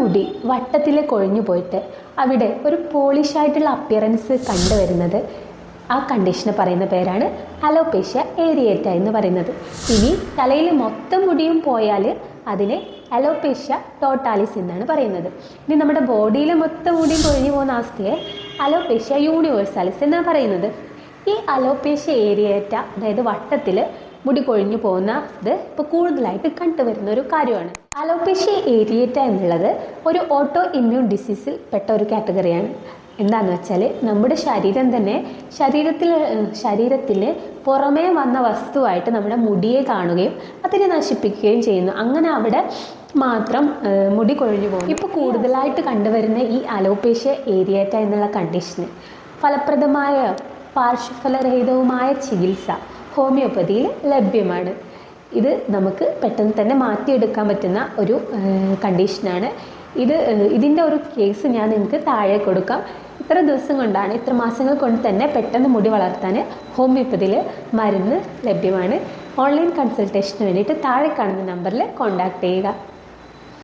മുടി വട്ടത്തിൽ കൊഴിഞ്ഞു പോയിട്ട് അവിടെ ഒരു പോളിഷായിട്ടുള്ള അപ്പിയറൻസ് കണ്ടുവരുന്നത്, ആ കണ്ടീഷന് പറയുന്ന പേരാണ് അലോപേഷ്യ ഏരിയേറ്റ എന്ന് പറയുന്നത്. ഇനി തലയിൽ മൊത്തം മുടിയും പോയാൽ അതിനെ അലോപേഷ്യ ടോട്ടാലിസ് എന്നാണ് പറയുന്നത്. ഇനി നമ്മുടെ ബോഡിയിൽ മൊത്തം മുടിയും കൊഴിഞ്ഞു പോകുന്ന അവസ്ഥയെ അലോപേഷ്യ യൂണിവേഴ്സാലിസ് എന്നാണ് പറയുന്നത്. ഈ അലോപേഷ്യ ഏരിയേറ്റ, അതായത് വട്ടത്തിൽ മുടി കൊഴിഞ്ഞു പോകുന്ന ഇത് ഇപ്പോൾ കൂടുതലായിട്ട് കണ്ടുവരുന്ന ഒരു കാര്യമാണ്. അലോപേഷ്യ ഏരിയേറ്റ എന്നുള്ളത് ഒരു ഓട്ടോ ഇമ്മ്യൂൺ പെട്ട ഒരു കാറ്റഗറിയാണ്. എന്താണെന്ന് വെച്ചാൽ നമ്മുടെ ശരീരം തന്നെ ശരീരത്തിന് പുറമേ വന്ന വസ്തുവായിട്ട് നമ്മുടെ മുടിയെ കാണുകയും അതിനെ നശിപ്പിക്കുകയും ചെയ്യുന്നു. അങ്ങനെ അവിടെ മാത്രം മുടി കൊഴിഞ്ഞു പോകും. ഇപ്പോൾ കൂടുതലായിട്ട് കണ്ടുവരുന്ന ഈ അലോപേഷ്യ ഏരിയേറ്റ എന്നുള്ള കണ്ടീഷന് ഫലപ്രദമായ പാർശ്വഫലരഹിതവുമായ ചികിത്സ ഹോമിയോപ്പതിയിൽ ലഭ്യമാണ്. ഇത് നമുക്ക് പെട്ടെന്ന് തന്നെ മാറ്റിയെടുക്കാൻ പറ്റുന്ന ഒരു കണ്ടീഷനാണ്. ഇതിൻ്റെ ഒരു കേസ് ഞാൻ നിങ്ങൾക്ക് താഴെ കൊടുക്കാം. ഇത്ര ദിവസം കൊണ്ടാണ്, ഇത്ര മാസങ്ങൾ കൊണ്ട് തന്നെ പെട്ടെന്ന് മുടി വളർത്താൻ ഹോമിയോപ്പതിയിൽ മരുന്ന് ലഭ്യമാണ്. ഓൺലൈൻ കൺസൾട്ടേഷന് വേണ്ടിയിട്ട് താഴെ കാണുന്ന നമ്പറിൽ കോൺടാക്റ്റ് ചെയ്യുക.